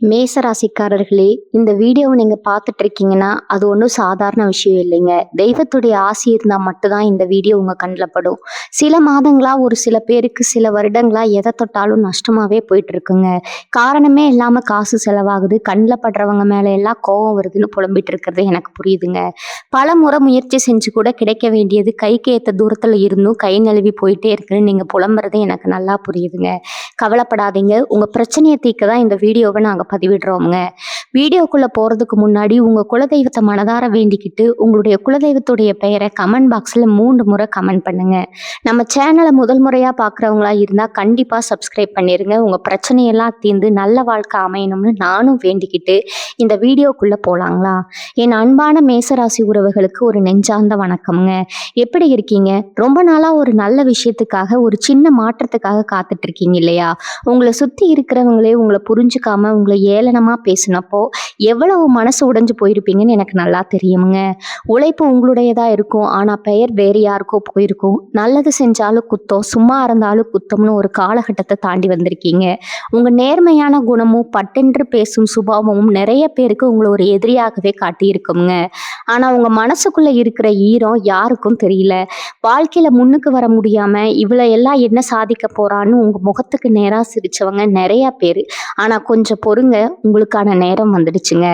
மேசராசிக்காரர்களே, இந்த வீடியோவை நீங்க பார்த்துட்டு இருக்கீங்கன்னா, அது ஒன்றும் சாதாரண விஷயம் இல்லைங்க. தெய்வத்துடைய ஆசி இருந்தா மட்டும் தான் இந்த வீடியோ உங்க கண்ல படும். சில மாதங்களா, ஒரு சில பேருக்கு சில வருடங்களா எத தொட்டாலும் நஷ்டமாவே போயிட்டு இருக்குங்க. காரணமே இல்லாம காசு செலவாகுது. கண்ல படுறவங்க மேல எல்லாம் கோவம் வருதுன்னு புலம்பிட்டு இருக்கிறது எனக்கு புரியுதுங்க. பலமுறை முயற்சி செஞ்சு கூட கிடைக்க வேண்டியது கைக்கு ஏத்த தூரத்துல இருந்தும் கை நழுவி போயிட்டே இருக்குன்னு நீங்க புலம்புறது எனக்கு நல்லா புரியுதுங்க. கவலைப்படாதீங்க. உங்க பிரச்சனைய தீர்க்க தான் இந்த வீடியோவை நாங்க பதிவிடுறோம்ங்க. வீடியோக்குள்ள போறதுக்கு முன்னாடி உங்க குலதெய்வத்தை மனதார வேண்டிக்கிட்டு உங்களுடைய குலதெய்வத்துடைய பெயரை கமெண்ட் பாக்ஸ்ல 3 முறை கமெண்ட் பண்ணுங்க. நம்ம சேனலை முதல் முறையா பார்க்குறவங்களா இருந்தா கண்டிப்பா சப்ஸ்கிரைப் பண்ணிருங்க. உங்க பிரச்சனையெல்லாம் தீர்ந்து நல்ல வாழ்க்கை அமையணும்னு நானும் வேண்டிக்கிட்டு இந்த வீடியோக்குள்ள போலாங்களா? என் அன்பான மேசராசி உறவுகளுக்கு ஒரு நெஞ்சார்ந்த வணக்கம்ங்க. எப்படி இருக்கீங்க? ரொம்ப நாளா ஒரு நல்ல விஷயத்துக்காக, ஒரு சின்ன மாற்றத்துக்காக காத்துட்டு இருக்கீங்க இல்லையா? உங்களை சுத்தி இருக்கிறவங்களே உங்களை புரிஞ்சுக்காம உங்களை ஏளனமா பேசினப்போ எவ்வளவு மனசு உடைஞ்சு போயிருப்பீங்கன்னு எனக்கு நல்லா தெரியுங்க. உழைப்பு உங்களுடையதா இருக்கும், ஆனா பெயர் வேறு யாருக்கோ போயிருக்கும். நல்லது செஞ்சாலும் குத்தம், சும்மா இருந்தாலும் குத்தம்னு ஒரு காலகட்டத்தை தாண்டி வந்திருக்கீங்க. உங்க நேர்மையான குணமும் பட்டென்று பேசும் சுபாவமும் நிறைய பேருக்கு உங்களை ஒரு எதிரியாகவே காட்டியிருக்குங்க. ஆனா உங்க மனசுக்குள்ள இருக்கிற ஈரம் யாருக்கும் தெரியல. வாழ்க்கையில முன்னுக்கு வர முடியாம இவ்வளவு எல்லாம் என்ன சாதிக்க போறான்னு உங்க முகத்துக்கு நேரா சிரிச்சவங்க நிறைய பேரு. ஆனா கொஞ்சம் பொறுங்க, உங்களுக்கான நேரம் வந்துடுச்சுங்க.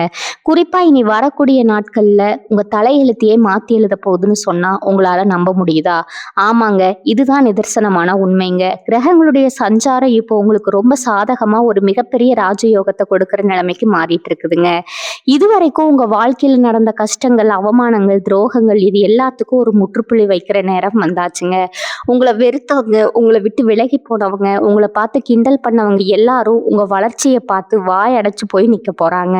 குறிப்பா இனி வரக்கூடிய நாட்கள்ல உங்க தலையெழுத்தையே மாத்தி எழுத போகுதுன்னு சொன்னா உங்களால நம்ப முடியுதா? ஆமாங்க, இதுதான் நிதர்சனமான உண்மைங்க. கிரகங்களுடைய சஞ்சாரம் இப்போ உங்களுக்கு ரொம்ப சாதகமா ஒரு மிகப்பெரிய ராஜயோகத்தை கொடுக்கிற நிலைமைக்கு மாறிட்டு இருக்குதுங்க. இதுவரைக்கும் உங்க வாழ்க்கையில நடந்த கஷ்டங்கள், அவமானங்கள், துரோகங்கள் இது எல்லாத்துக்கும் ஒரு முற்றுப்புள்ளி வைக்கிற நேரம் வந்தாச்சுங்க. உங்களை வெறுத்தவங்க, உங்களை விட்டு விலகி போனவங்க, உங்களை பார்த்து கிண்டல் பண்ணவங்க எல்லாரும் உங்க வளர்ச்சியை பார்த்து வாய் அடைச்சு போய் நிக்க போறாங்க.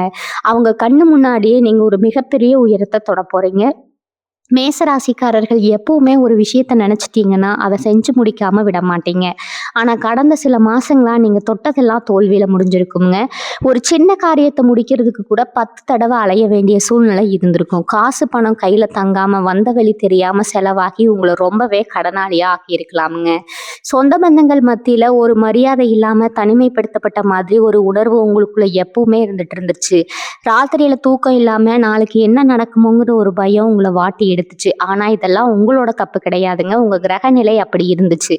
அவங்க கண்ணு முன்னாடியே நீங்க ஒரு மிகப்பெரிய உயரத்தை தொட போறீங்க. மேசராசிக்காரர்கள் எப்பவுமே ஒரு விஷயத்த நினைச்சிட்டீங்கன்னா அதை செஞ்சு முடிக்காம விட மாட்டீங்க. ஆனா கடந்த சில மாசங்களா நீங்க தொட்டதெல்லாம் தோல்வியில முடிஞ்சிருக்குங்க. ஒரு சின்ன காரியத்தை முடிக்கிறதுக்கு கூட 10 தடவை அலைய வேண்டிய சூழ்நிலை இருந்திருக்கும். காசு பணம் கையில தங்காம வந்த வழி தெரியாம செலவாகி உங்களை ரொம்பவே கடனாளியா ஆக்கி இருக்கலாமுங்க. சொந்த பந்தங்கள் மத்தியில ஒரு மரியாதை இல்லாம தனிமைப்படுத்தப்பட்ட மாதிரி ஒரு உணர்வு உங்களுக்குள்ள எப்பவுமே இருந்துட்டு இருந்துச்சு. ராத்திரியில தூக்கம் இல்லாம நாளைக்கு என்ன நடக்குமோங்கிற ஒரு பயம் உங்களை வாட்டி எடுத்துச்சு. ஆனா இதெல்லாம் உங்களோட தப்பு கிடையாதுங்க. உங்க கிரக நிலை அப்படி இருந்துச்சு.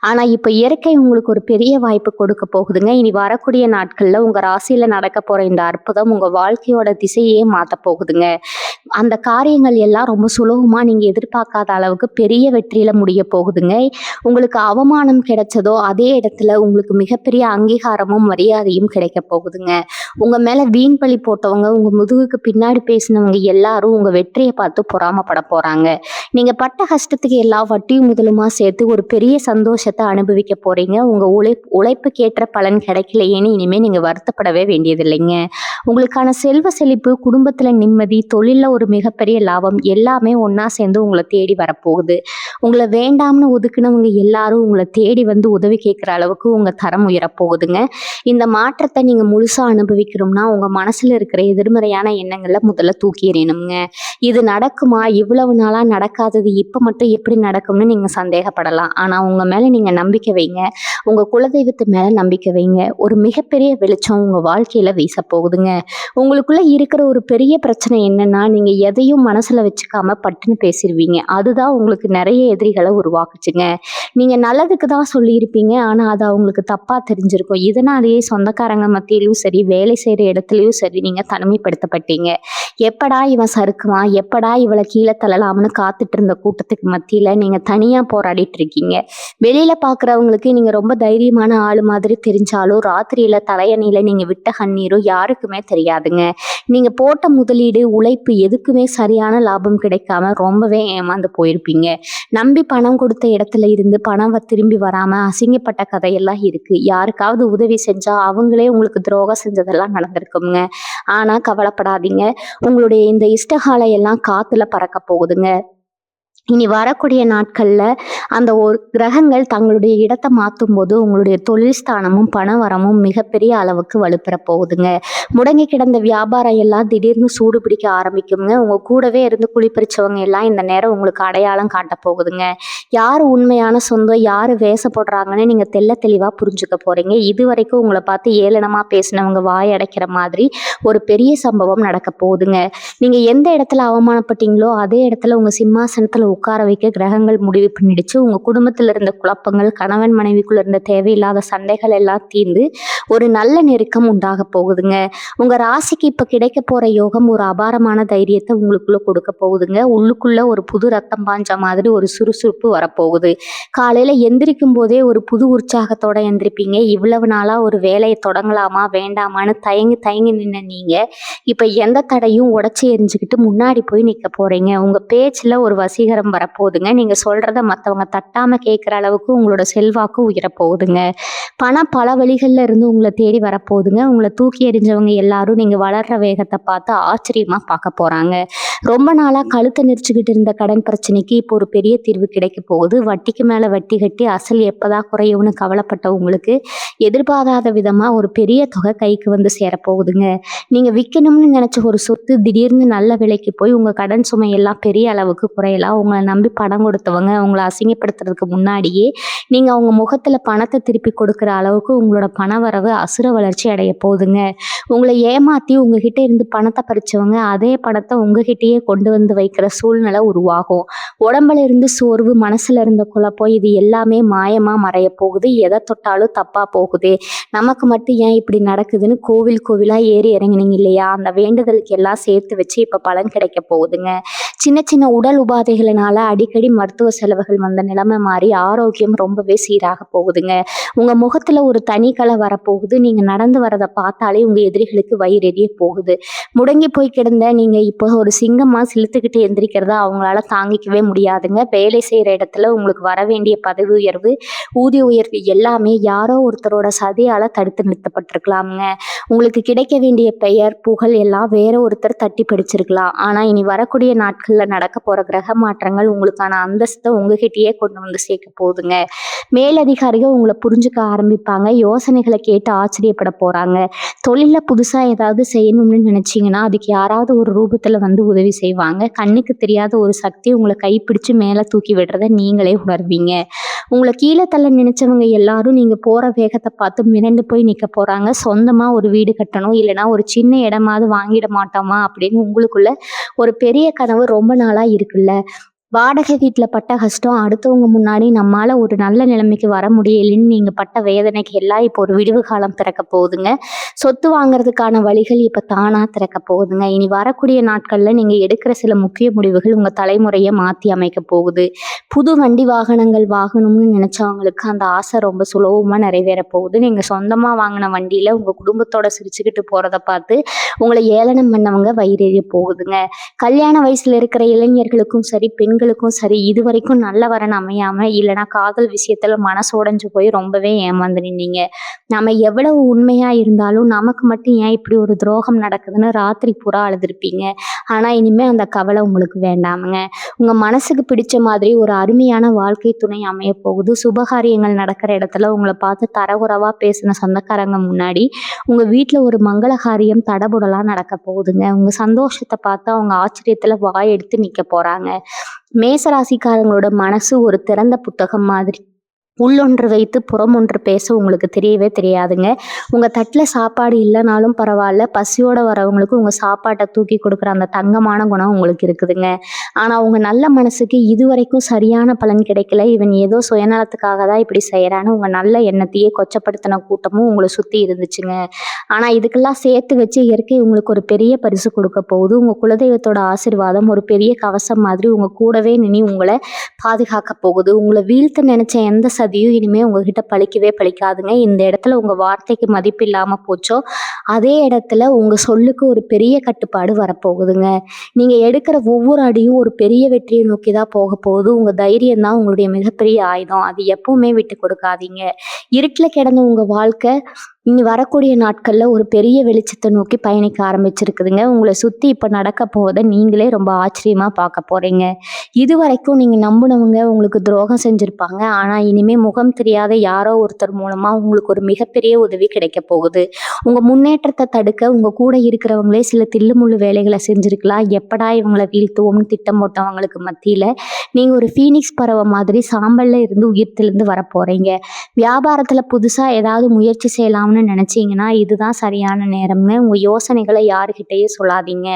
ஆனா இப்ப இயற்கை உங்களுக்கு ஒரு பெரிய வாய்ப்பு கொடுக்க போகுதுங்க. இனி வரக்கூடிய நாட்கள்ல உங்க ராசியில நடக்க போற இந்த அற்புதம் உங்க வாழ்க்கையோட திசையே மாத்த போகுதுங்க. அந்த காரியங்கள் எல்லாம் ரொம்ப சுலபமா நீங்க எதிர்பார்க்காத அளவுக்கு பெரிய வெற்றியில முடிய போகுதுங்க. உங்களுக்கு அவமானம் கிடைச்சதோ அதே இடத்துல உங்களுக்கு மிகப்பெரிய அங்கீகாரமும் மரியாதையும் கிடைக்க போகுதுங்க. உங்க மேல வீண் பழி போட்டவங்க, உங்க முதுகுக்கு பின்னாடி பேசினவங்க எல்லாரும் உங்க வெற்றியை பார்த்து பொறாமப்பட போறாங்க. நீங்க பட்ட கஷ்டத்துக்கு எல்லா வட்டியும் முதலுமா சேர்த்து ஒரு பெரிய சந்தோஷத்தை அனுபவிக்க போறீங்க. உங்க உழைப்புக்கேற்ற பலன் கிடைக்கலையேன்னு இனிமே நீங்க வருத்தப்படவே வேண்டியதில்லைங்க. உங்களுக்கான செல்வ செழிப்பு, குடும்பத்துல நிம்மதி, தொழில்ல ஒரு மிகப்பெரிய லாபம் எல்லாமே ஒன்னா சேர்ந்து உங்களை தேடி வரப்போகுது. உங்களை வேண்டாம்னு ஒதுக்குனவங்க எல்லாரும் உங்களை தேடி வந்து உதவி கேட்குற அளவுக்கு உங்க தரம் உயரப்போகுதுங்க. இந்த மாற்றத்தை நீங்க முழுசா அனுபவிக்கணும்னா உங்க மனசுல இருக்கிற எதிர்மறையான எண்ணங்களை முதல்ல தூக்கி எறியணுங்க. இது நடக்குமா? இவ்வளவு நாளா நடக்காதது இப்ப மட்டும் எப்படி நடக்கும்னு நீங்க சந்தேகப்படலாம். ஆனா உங்க மேல நீங்க நம்பிக்கை வைங்க. உங்க குலதெய்வத்து மேல நம்பிக்கை வைங்க. ஒரு மிகப்பெரிய வெளிச்சம் உங்க வாழ்க்கையில வீச போகுதுங்க. உங்களுக்குள்ள இருக்கிற ஒரு பெரிய பிரச்சனை என்னன்னா, நீங்க எதையும் மனசுல வச்சுக்காம பட்டுன்னு பேசிடுவீங்க. அதுதான் உங்களுக்கு நிறைய எதிரிகளை உருவாக்குச்சுங்க. நீங்க நல்லதுக்கு தான் சொல்லியிருப்பீங்க, ஆனா அது அவங்களுக்கு தப்பா தெரிஞ்சிருக்கும். இதனாலேயே சொந்தக்காரங்க மத்தியிலும் சரி, வேலை செய்யற இடத்துலயும் சரி, நீங்க தனிமைப்படுத்தப்பட்டீங்க. எப்படா இவன் சறுக்குவான், எப்படா இவளை கீழே தள்ளலாம்னு காத்துட்டு இருந்த கூட்டத்துக்கு மத்தியில நீங்க தனியா போராடிட்டு இருக்கீங்க. வெளியில பாக்குறவங்களுக்கு நீங்க ரொம்ப தைரியமான ஆளு மாதிரி தெரிஞ்சாலும் ராத்திரியில தலையணையில நீங்க விட்ட கண்ணீரும் யாருக்குமே தெரியாதுங்க. நீங்க போட்ட முதலீடு, உழைப்பு எதுக்குமே சரியான லாபம் கிடைக்காம ரொம்பவே ஏமாந்து போயிருப்பீங்க. நம்பி பணம் கொடுத்த இடத்துல இருந்து பணம் திரும்பி வராம அசிங்கப்பட்ட கதையெல்லாம் இருக்கு. யாருக்காவது உதவி செஞ்சா அவங்களே உங்களுக்கு துரோகம் செஞ்சதெல்லாம் நடந்திருக்குங்க. ஆனா கவலைப்படாதீங்க, உங்களுடைய இந்த இஷ்டகாலை எல்லாம் காத்துல பறக்க போகுதுங்க. இனி வரக்கூடிய நாட்கள்ல அந்த ஒரு கிரகங்கள் தங்களுடைய இடத்த மாத்தும்போது உங்களுடைய தொழில் ஸ்தானமும் பணவரமும் மிகப்பெரிய அளவுக்கு வலுப்பெற போகுதுங்க. முடங்கி கிடந்த வியாபாரம் எல்லாம் திடீர்னு சூடு பிடிக்க ஆரம்பிக்குங்க. உங்க கூடவே இருந்து குழிப்பறிச்சவங்க எல்லாம் இந்த நேரம் உங்களுக்கு அடையாளம் காட்ட போகுதுங்க. யாரு உண்மையான சொந்தம், யாரு வேஷப்படுறாங்கன்னு நீங்க தெளிவா புரிஞ்சுக்க போறீங்க. இதுவரைக்கும் உங்களை பார்த்து ஏளனமா பேசினவங்க வாய் அடைக்கிற மாதிரி ஒரு பெரிய சம்பவம் நடக்க போகுதுங்க. நீங்க எந்த இடத்துல அவமானப்பட்டீங்களோ அதே இடத்துல உங்க சிம்மாசனத்துல உட்கார வைக்க கிரகங்கள் முடிவு பண்ணிடுச்சு. உங்க குடும்பத்துல இருந்த குழப்பங்கள், கணவன் மனைவிக்குள்ள இருந்த தேவையில்லாத சண்டைகள் எல்லாம் தீர்ந்து ஒரு நல்ல நெருக்கம் உண்டாக போகுதுங்க. உங்க ராசிக்கு இப்ப கிடைக்க போற யோகம் ஒரு அபாரமான தைரியத்தை உங்களுக்குள்ள கொடுக்க போகுதுங்க. உள்ளுக்குள்ள ஒரு புது ரத்தம் பாஞ்ச மாதிரி ஒரு சுறுசுறுப்பு வரப்போகுது. காலையில எந்திரிக்கும் போதே ஒரு புது உற்சாகத்தோட எந்திரிப்பீங்க. இவ்வளவு நாளா ஒரு வேலையை தொடங்கலாமா வேண்டாமான்னு தயங்கி தயங்கி நின்ன நீங்க இப்ப எந்த தடையும் உடைச்சி எரிஞ்சுக்கிட்டு முன்னாடி போய் நிக்க போறீங்க. உங்க பேச்சுல ஒரு வசீகரம் வரப்போகுதுங்க. நீங்க சொல்றத மத்தவங்க தட்டாம கேட்கிற அளவுக்கு உங்களோட செல்வாக்கு உயரப்போகுதுங்க. பணம் பல வழிகள்ல இருந்து உங்களை தேடி வரப்போகுதுங்க. உங்களை தூக்கி எறிஞ்சவங்க எல்லாரும் நீங்க வளர்ற வேகத்தை பார்த்து ஆச்சரியமா பார்க்க போறாங்க. ரொம்ப நாளா கழுத்தை நெரிச்சுக்கிட்டு இருந்த கடன் பிரச்சனைக்கு இப்போ ஒரு பெரிய தீர்வு கிடைக்க போகுது. வட்டிக்கு மேல வட்டி கட்டி அசல் எப்பதான் குறையும்னு கவலைப்பட்ட உங்களுக்கு எதிர்பாராத விதமா ஒரு பெரிய தொகை கைக்கு வந்து சேரப்போகுதுங்க. நீங்க விற்கணும்னு நினைச்ச ஒரு சொத்து திடீர்னு நல்ல விலைக்கு போய் உங்க கடன் சுமை எல்லாம் பெரிய அளவுக்கு குறையலாம். உங்களை நம்பி பணம் கொடுத்தவங்க உங்களை அசிங்கப்படுத்துறதுக்கு முன்னாடியே நீங்க அவங்க முகத்துல பணத்தை திருப்பி கொடுக்குற அளவுக்கு உங்களோட பணவரவு அசுர வளர்ச்சி அடைய போகுதுங்க. உங்களை ஏமாத்தி உங்ககிட்ட இருந்து பணத்தை பறிச்சவங்க அதே பணத்தை உங்ககிட்டயே கொண்டு வந்து வைக்கிற சூழ்நிலை உருவாகும். உடம்புல இருந்து சோர்வு, மனசுல இருந்த குழப்பம் இது எல்லாமே மாயமா மறைய போகுது. எதை தொட்டாலும் தப்பா போகுது, நமக்கு மட்டும் ஏன் இப்படி நடக்குதுன்னு கோவில் கோவிலா ஏறி இறங்கினீங்க இல்லையா, அந்த வேண்டுதலுக்கு எல்லாம் சேர்த்து வச்சு இப்ப பலன் கிடைக்க போகுதுங்க. சின்ன சின்ன உடல் உபாதைகளினால அடிக்கடி மருத்துவ செலவுகள் வந்த நிலைமை மாறி ஆரோக்கியம் ரொம்பவே சீராக போகுதுங்க. உங்க முகத்துல ஒரு தனி கலை வரப்போகுது. நீங்க நடந்து வரதை பார்த்தாலே உங்க எதிரிகளுக்கு வயிறெறிய போகுது. முடங்கி போய் கிடந்த நீங்க இப்போ ஒரு சிங்கமா சிலுத்துக்கிட்டு எந்திரிக்கிறத அவங்களால தாங்கிக்கவே முடியாதுங்க. வேலை செய்யற இடத்துல உங்களுக்கு வர வேண்டிய பதவி உயர்வு, ஊதிய உயர்வு எல்லாமே யாரோ ஒருத்தரோட சதியால தடுத்து நிறுத்தப்பட்டிருக்கலாமுங்க. உங்களுக்கு கிடைக்க வேண்டிய பெயர், புகழ் எல்லாம் வேற ஒருத்தர் தட்டி பிடிச்சிருக்கலாம். ஆனா இனி வரக்கூடிய நாட்கள்ல நடக்க போற கிரக மாற்றங்கள் உங்களுக்கான அந்தஸ்தை உங்ககிட்டயே கொண்டு வந்து சேர்க்க போகுதுங்க. மேலதிகாரிகள் உங்களை புரிஞ்சுக்க ஆரம்பிப்பாங்க. யோசனைகளை கேட்டு ஆச்சரியப்பட போறாங்க. தொழில புதுசா ஏதாவது செய்யணும்னு நினைச்சீங்கன்னா அதுக்கு யாராவது ஒரு ரூபத்துல வந்து உதவி செய்வாங்க. கண்ணுக்கு தெரியாத ஒரு சக்தி உங்களை கைப்பிடிச்சு மேல தூக்கி விடுறத நீங்களே உணர்வீங்க. உங்களை கீழே தள்ள நினைச்சவங்க எல்லாரும் நீங்க போற வேகத்தை பார்த்து மிரண்டு போய் நிக்க போறாங்க. சொந்தமா ஒரு வீடு கட்டணும், இல்லைன்னா ஒரு சின்ன இடமாவது வாங்கிட மாட்டோமா அப்படின்னு உங்களுக்குள்ள ஒரு பெரிய கனவு ரொம்ப நாளா இருக்குல்ல. வாடகை வீட்டுல பட்ட கஷ்டம், அடுத்தவங்க முன்னாடி நம்மால ஒரு நல்ல நிலைமைக்கு வர முடியலைன்னு நீங்க பட்ட வேதனைக்கு எல்லாம் இப்போ ஒரு விடிவு காலம் திறக்க போகுதுங்க. சொத்து வாங்குறதுக்கான வழிகள் இப்ப தானா திறக்க போகுதுங்க. இனி வரக்கூடிய நாட்கள்ல நீங்க எடுக்கிற சில முக்கிய முடிவுகள் உங்க தலைமுறையை மாத்தி அமைக்க போகுது. புது வண்டி வாகனங்கள் வாங்கணும்னு நினைச்சவங்களுக்கு அந்த ஆசை ரொம்ப சுலபமா நிறைவேற போகுது. நீங்க சொந்தமா வாங்கின வண்டியில உங்க குடும்பத்தோட சிரிச்சுக்கிட்டு போறத பார்த்து உங்களை ஏளனம் பண்ணவங்க வயிறெறிய போகுதுங்க. கல்யாண வயசுல இருக்கிற இளைஞர்களுக்கும் சரி, பெண்களுக்கும் சரி, இது வரைக்கும் நல்ல வரன் அமையாம இல்லைன்னா காதல் விஷயத்துல மனசு உடைஞ்சு போய் ரொம்பவே ஏமாந்து நின்னீங்க. நம்ம எவ்வளவு உண்மையா இருந்தாலும் நமக்கு மட்டும் ஏன் இப்படி ஒரு துரோகம் நடக்குதுன்னு ராத்திரி பூரா அழுதுருப்பீங்க. ஆனா இனிமே அந்த கவலை உங்களுக்கு வேண்டாமுங்க. உங்க மனசுக்கு பிடிச்ச மாதிரி ஒரு அருமையான வாழ்க்கை துணை அமைய போகுது. சுபகாரியங்கள் நடக்கிற இடத்துல உங்களை பார்த்து தரகுறவா பேசின சொந்தக்காரங்க முன்னாடி உங்க வீட்டுல ஒரு மங்களகாரியம் தடபுடலா நடக்க போகுதுங்க. உங்க சந்தோஷத்தை பார்த்து அவங்க ஆச்சரியத்துல வாய் எடுத்து நிக்க போறாங்க. மேசராசிக்காரங்களோட மனசு ஒரு திறந்த புத்தகம் மாதிரி. உள்ளொன்று வைத்து புறம் ஒன்று பேச உங்களுக்கு தெரியவே தெரியாதுங்க. உங்கள் தட்டில் சாப்பாடு இல்லைனாலும் பரவாயில்ல, பசியோடு வரவங்களுக்கு உங்கள் சாப்பாட்டை தூக்கி கொடுக்குற அந்த தங்கமான குணம் உங்களுக்கு இருக்குதுங்க. ஆனால் உங்கள் நல்ல மனசுக்கு இது வரைக்கும் சரியான பலன் கிடைக்கல, இவன் ஏதோ சுயநலத்துக்காக தான் இப்படி செய்கிறான்னு உங்கள் நல்ல எண்ணத்தையே கொச்சப்படுத்தின கூட்டமும் உங்களை சுற்றி இருந்துச்சுங்க. ஆனால் இதுக்கெல்லாம் சேர்த்து வச்சு இயற்கை உங்களுக்கு ஒரு பெரிய பரிசு கொடுக்க போகுது. உங்கள் குலதெய்வத்தோட ஆசீர்வாதம் ஒரு பெரிய கவசம் மாதிரி உங்கள் கூடவே நின்று உங்களை பாதுகாக்க போகுது. உங்களை வீழ்த்த நினைச்ச எந்த சதியும் இனிமே உங்ககிட்ட பழிக்கவே பழிக்காதுங்க. இந்த இடத்துல உங்க வார்த்தைக்கு மதிப்பு இல்லாம போச்சோ அதே இடத்துல உங்க சொல்லுக்கு ஒரு பெரிய கட்டுப்பாடு வரப்போகுதுங்க. நீங்க எடுக்கிற ஒவ்வொரு அடியும் ஒரு பெரிய வெற்றியை நோக்கி தான் போக போகுது. உங்க தைரியம் தான் உங்களுடைய மிகப்பெரிய ஆயுதம். அது எப்பவுமே விட்டு கொடுக்காதீங்க. இருட்டுல கிடந்த உங்க வாழ்க்கை இனி வரக்கூடிய நாட்கள்ல ஒரு பெரிய வெளிச்சத்தை நோக்கி பயணிக்க ஆரம்பிச்சிருக்குதுங்க. உங்கள சுத்தி இப்ப நடக்க போவத நீங்களே ரொம்ப ஆச்சரியமா பார்க்க போறீங்க. இதுவரைக்கும் நீங்க நம்புனவங்க உங்களுக்கு துரோகம் செஞ்சிருப்பாங்க. ஆனா இனிமே முகம் தெரியாத யாரோ ஒருத்தர் மூலமா உங்களுக்கு ஒரு மிகப்பெரிய உதவி கிடைக்க போகுது. உங்க முன்னேற்றத்த தடுக்க உங்க கூட இருக்கிறவங்களே சில தில்லுமுள்ளு வேலைகள செஞ்சிருக்கலாம். எப்படா இவங்கள வீழ்த்துவோம்னு திட்டம் போட்டவங்களுக்கு மத்தியில, நீங்க ஒரு ஃபீனிக்ஸ் பறவை மாதிரி சாம்பல்ல இருந்து உயிர் தெழுந்து வரப்போறீங்க. வியாபாரத்துல புதுசா ஏதாவது முயற்சி செய்யலாம்னு நினைச்சீங்கன்னா, இதுதான் சரியான நேரம்ங்க. உங்க யோசனைகள யாருகிட்டயும் சொல்லாதீங்க.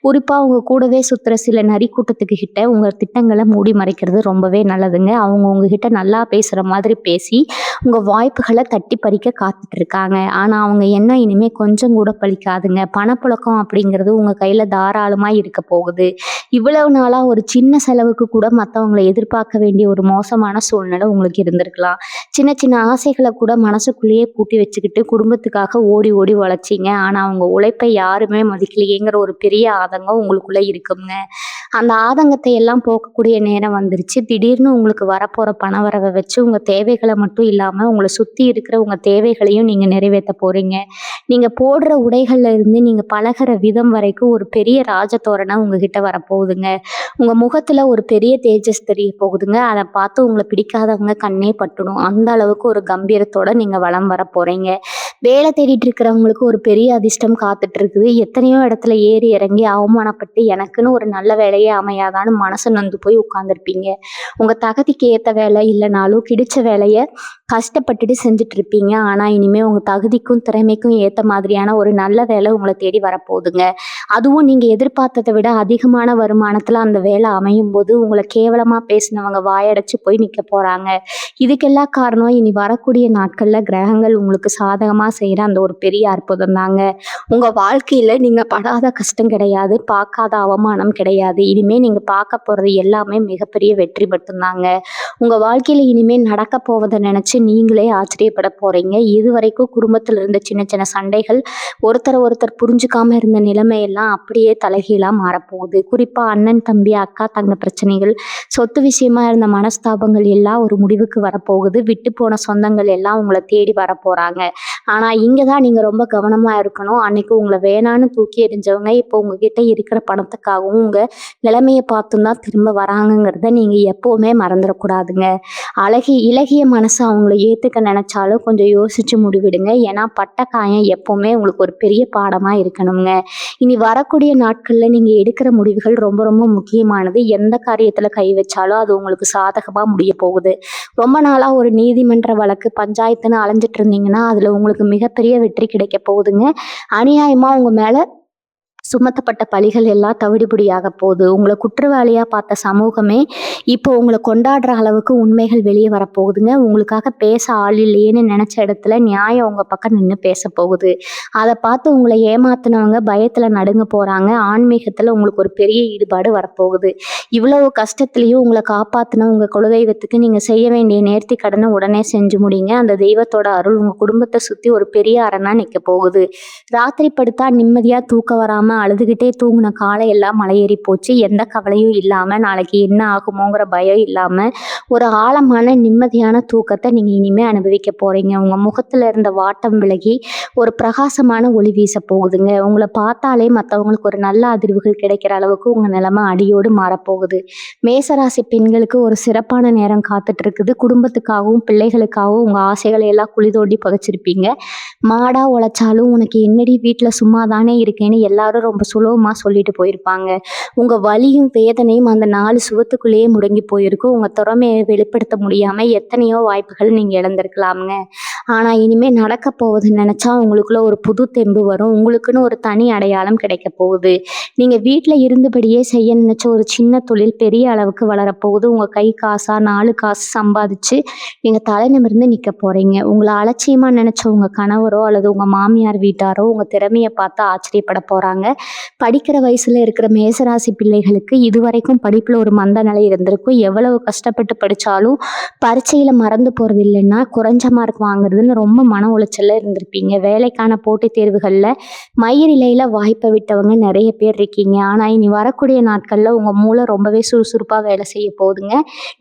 குறிப்பா உங்க கூடவே சுத்துற சில நரி கூட்டத்துக்கு கிட்ட உங்க திட்டங்கள மூடி மறைக்கிறது ரொம்பவே நல்லதுங்க. அவங்க உங்ககிட்ட நல்லா பேசுற மாதிரி பேசி, உங்க வாய்ப்புகள தட்டி பறிக்க காத்துட்டு இருக்காங்க. ஆனா அவங்க எண்ணம் இனிமே கொஞ்சம் கூட பலிக்காதுங்க. பணப்புழக்கம் அப்படிங்கிறது உங்க கையில தாராளமா இருக்க போகுது. இவ்வளவு நாளா ஒரு சின்ன செலவுக்கு கூட மத்தவங்கள எதிர்பார்க்க வேண்டிய ஒரு மோசமான சூழ்நிலை உங்களுக்கு இருந்திருக்கலாம். சின்ன சின்ன ஆசைகள கூட மனசுக்குள்ளேயே பூட்டி வச்சுக்கிட்டு குடும்பத்துக்காக ஓடி ஓடி உழைச்சீங்க. ஆனா உங்க உழைப்பை யாருமே மதிக்கலையேங்கிற ஒரு பெரிய ஆதங்கம் உங்களுக்குள்ள இருக்குங்க. அந்த ஆதங்கத்தை எல்லாம் போக்கக்கூடிய நேரம் வந்துருச்சு. திடீர்னு உங்களுக்கு வரப்போற பணவரவ வச்சு உங்க தேவைகள மட்டும் இல்லாம உங்கள சுத்தி இருக்கிற உங்க தேவைகளையும் நீங்க நிறைவேத்த போறீங்க. நீங்க போடுற உடைகள்ல இருந்து நீங்க பழகுற விதம் வரைக்கும் ஒரு பெரிய ராஜதோரணம் உங்ககிட்ட வரப்போகுதுங்க. உங்க முகத்துல ஒரு பெரிய தேஜஸ் தெரிய போகுதுங்க. அத பார்த்து உங்கள பிடிக்காதவங்க கண்ணே பட்டுடும். அந்த அளவுக்கு ஒரு கம்பீரத்தோட நீங்க வலம் வர போறீங்க. வேலை தேடிட்டு இருக்கிறவங்களுக்கு ஒரு பெரிய அதிர்ஷ்டம் காத்துட்டு இருக்குது. எத்தனையோ இடத்துல ஏறி இறங்கி அவமானப்பட்டு எனக்குன்னு ஒரு நல்ல வேலையே அமையாதான்னு மனசு நொந்து போய் உட்கார்ந்துருப்பீங்க. உங்க தகுதிக்கு ஏத்த வேலை இல்லைனாலும் கிடைச்ச வேலைய கஷ்டப்பட்டுட்டு செஞ்சுட்டு இருப்பீங்க. ஆனா இனிமே உங்க தகுதிக்கும் திறமைக்கும் ஏத்த மாதிரியான ஒரு நல்ல வேலை உங்களை தேடி வரப்போகுதுங்க. அதுவும் நீங்க எதிர்பார்த்ததை விட அதிகமான வருமானத்துல அந்த வேலை அமையும் போது உங்களை கேவலமா பேசினவங்க வாயடைச்சு போய் நிக்க போறாங்க. இதுக்கெல்லாம் காரணம் இனி வரக்கூடிய நாட்கள்ல கிரகங்கள் உங்களுக்கு சாதகமா செய்யற அந்த ஒரு பெரிய அற்புதம் தாங்க. உங்க வாழ்க்கையில நீங்க படாத கஷ்டம் கிடையாது, பார்க்காத அவமானம் கிடையாது. இனிமே நீங்க பார்க்க போறது எல்லாமே மிகப்பெரிய வெற்றி மட்டும்தாங்க. உங்க வாழ்க்கையில இனிமே நடக்க போவதை நினைச்சு நீங்களே ஆச்சரியப்பட போறீங்க. இதுவரைக்கும் குடும்பத்துல இருந்த சின்ன சின்ன சண்டைகள், ஒருத்தர் புரிஞ்சுக்காம இருந்த நிலைமையெல்லாம் அப்படியே தலைகீழா மாறப்போகுது. குறிப்பா அண்ணன் தம்பி அக்கா தங்க பிரச்சனைகள், சொத்து விஷயமா இருந்த மனஸ்தாபங்கள் எல்லாம் ஒரு முடிவுக்கு வரப்போகுது. விட்டு போன சொந்தங்கள் எல்லாம் உங்களை தேடி வரப்போறாங்க. ஆனா இங்கதான் நீங்க ரொம்ப கவனமா இருக்கணும். அன்னைக்கு உங்களை வேணான்னு தூக்கி எறிஞ்சவங்க இப்போ உங்ககிட்ட இருக்கிற பணத்துக்காகவும் உங்க நிலைமையை பார்த்தும் தான் திரும்ப வராங்கங்கிறத நீங்க எப்பவுமே மறந்துடக்கூடாதுங்க. இளகிய மனசு அவங்கள ஏத்துக்க நினைச்சாலும் கொஞ்சம் யோசிச்சு முடிவிடுங்க. ஏன்னா பட்ட காயம் எப்பவுமே உங்களுக்கு ஒரு பெரிய பாடமா இருக்கணுங்க. இனி வரக்கூடிய நாட்கள்ல நீங்க எடுக்கிற முடிவுகள் ரொம்ப ரொம்ப முக்கியமானது. எந்த காரியத்துல கை வச்சாலும் அது உங்களுக்கு சாதகமா முடிய போகுது. ரொம்ப நாளா ஒரு நீதிமன்ற வழக்கு பஞ்சாயத்துன்னு அலைஞ்சிட்டு இருந்தீங்கன்னா அதுல உங்களுக்கு மிகப்பெரிய வெற்றி கிடைக்க போகுதுங்க. அநியாயமா உங்க மேல சுமத்தப்பட்ட பழிகள் எல்லாம் தவிடுபடியாக போகுது. உங்களை குற்றவாளியா பார்த்த சமூகமே இப்போ உங்களை கொண்டாடுற அளவுக்கு உண்மைகள் வெளியே வரப்போகுதுங்க. உங்களுக்காக பேச ஆள் இல்லையேன்னு நினைச்ச இடத்துல நியாயம் உங்க பக்கம் நின்று பேச போகுது. அதை பார்த்து உங்களை ஏமாத்தினவங்க பயத்துல நடுங்க போறாங்க. ஆன்மீகத்துல உங்களுக்கு ஒரு பெரிய ஈடுபாடு வரப்போகுது. இவ்வளவு கஷ்டத்துலயும் உங்களை காப்பாத்தின உங்க குலதெய்வத்துக்கு நீங்க செய்ய வேண்டிய நேர்த்தி கடனை உடனே செஞ்சு முடிங்க. அந்த தெய்வத்தோட அருள் உங்க குடும்பத்தை சுத்தி ஒரு பெரிய அரணா நிக்க போகுது. ராத்திரி படுத்தா நிம்மதியா தூக்கம் வராம அழுதுகிட்டே தூங்கின காலையெல்லாம் மலையேறி போச்சு. எந்த கவலையும் இல்லாம நாளைக்கு என்ன ஆகுமோங்கிற பயம் இல்லாம ஒரு ஆழமான நிம்மதியான தூக்கத்தை நீங்க இனிமே அனுபவிக்க போறீங்க. உங்க முகத்துல இருந்த வாட்டம் விலகி ஒரு பிரகாசமான ஒளி வீச போகுதுங்க. உங்களை பார்த்தாலே மற்றவங்களுக்கு ஒரு நல்ல அதிர்வுகள் கிடைக்கிற அளவுக்கு உங்க நிலைமை அடியோடு மாறப்போகுது. மேசராசி பெண்களுக்கு ஒரு சிறப்பான நேரம் காத்துட்டு இருக்குது. குடும்பத்துக்காகவும் பிள்ளைகளுக்காகவும் உங்க ஆசைகளை எல்லாம் குழி தோண்டி புதைச்சிருப்பீங்க. மாடா உழைச்சாலும் உனக்கு என்னடி வீட்டுல சும்மா தானே இருக்கேன்னு எல்லாரும் ரொம்ப சுலபமா சொல்லிட்டு போயிருப்பாங்க. உங்க வலியும் வேதனையும் அந்த 4 சுவத்துக்குள்ளேயே முடங்கி போயிருக்கும். உங்க திறமையை வெளிப்படுத்த முடியாம எத்தனையோ வாய்ப்புகள் நீங்க இழந்திருக்கலாமுங்க. ஆனா இனிமே நடக்க போவது நினைச்சா உங்களுக்குள்ள ஒரு புது தெம்பு வரும். உங்களுக்குன்னு ஒரு தனி அடையாளம் கிடைக்க போகுது. நீங்க வீட்டுல இருந்தபடியே செய்ய நினைச்ச ஒரு சின்ன தொழில் பெரிய அளவுக்கு வளரப்போகுது. உங்க கை காசா 4 காசு சம்பாதிச்சு நீங்க தலை நிமிர்ந்து நிக்க போறீங்க. உங்களை அலட்சியமா நினைச்ச உங்க கணவரோ அல்லது உங்க மாமியார் வீட்டாரோ உங்க திறமையை பார்த்து ஆச்சரியப்பட போறாங்க. படிக்கிற வயசுல இருக்கிற மேசராசி பிள்ளைகளுக்கு இதுவரைக்கும் படிப்புல ஒரு மந்த நிலை இருந்திருக்கும். எவ்வளவு கஷ்டப்பட்டு படிச்சாலும் பரீட்சையில மறந்து போறது இல்லைன்னா குறைஞ்ச மார்க் வாங்குறதுன்னு ரொம்ப மன உளைச்சல்ல இருந்திருப்பீங்க. வேலைக்கான போட்டித் தேர்வுகள்ல மயிரிழையில வாய்ப்பை விட்டவங்க நிறைய பேர் இருக்கீங்க. ஆனா இனி வரக்கூடிய நாட்கள்ல உங்க மூளை ரொம்பவே சுறுசுறுப்பா வேலை செய்ய போகுதுங்க.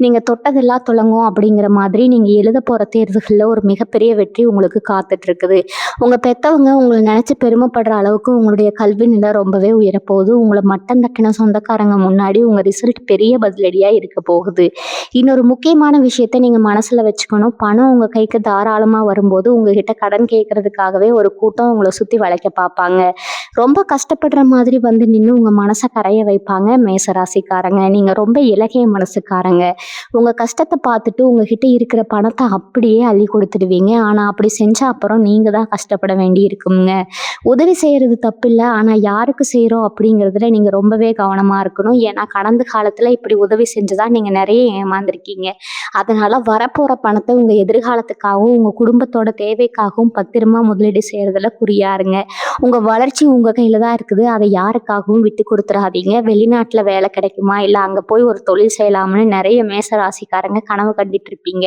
நீங்க தொட்டதெல்லாம் துலங்கும் அப்படிங்கிற மாதிரி நீங்க எழுத போற தேர்வுகள்ல ஒரு மிகப்பெரிய வெற்றி உங்களுக்கு காத்துட்டு இருக்குது. உங்க பெத்தவங்க உங்களை நினைச்சு பெருமைப்படுற அளவுக்கு உங்களுடைய கல்வி நிலை ரொம்பவே உயரப்போகுது. உங்களை மட்டம் தட்டின சொந்தக்காரங்க முன்னாடி உங்க ரிசல்ட் பெரிய பதிலடியா இருக்க போகுது. இன்னொரு முக்கியமான விஷயத்த நீங்க மனசுல வச்சுக்கணும். பணம் உங்க கைக்கு தாராளமா வரும்போது உங்ககிட்ட கடன் கேட்கறதுக்காகவே ஒரு கூட்டம் உங்களை சுத்தி வளைக்க பார்ப்பாங்க. ரொம்ப கஷ்டப்படுற மாதிரி வந்து நின்று உங்க மனசை கரைய வைப்பாங்க மேசராசிக்காரங்க. நீங்க ரொம்ப இலகிய மனசுக்காரங்க. உங்க கஷ்டத்தை பார்த்துட்டு உங்ககிட்ட இருக்கிற பணத்தை அப்படியே அள்ளி கொடுத்துடுவீங்க. ஆனா அப்படி செஞ்ச அப்புறம் நீங்க தான் கஷ்டப்பட வேண்டி இருக்குங்க. உதவி செய்யறது தப்பு இல்லை, ஆனா யாருக்கு செய்யறோம் அப்படிங்கிறதுல நீங்க ரொம்பவே கவனமா இருக்கணும். ஏன்னா கடந்த காலத்துல இப்படி உதவி செஞ்சுதான் நீங்க நிறைய ஏமாந்துருக்கீங்க. அதனால வரப்போற பணத்தை உங்க எதிர்காலத்துக்காகவும் உங்க குடும்பத்தோட தேவைக்காகவும் பத்திரமா முதலீடு செய்யறதுல குறியாருங்க. உங்க வளர்ச்சி உங்க கையில தான் இருக்குது. அதை யாருக்காகவும் விட்டு கொடுத்துடாதீங்க. வெளிநாட்டுல வேலை கிடைக்குமா இல்ல அங்க போய் ஒரு தொழில் செய்யலாம்னு நிறைய மேசராசிக்காரங்க கனவு கண்டுட்டு இருப்பீங்க.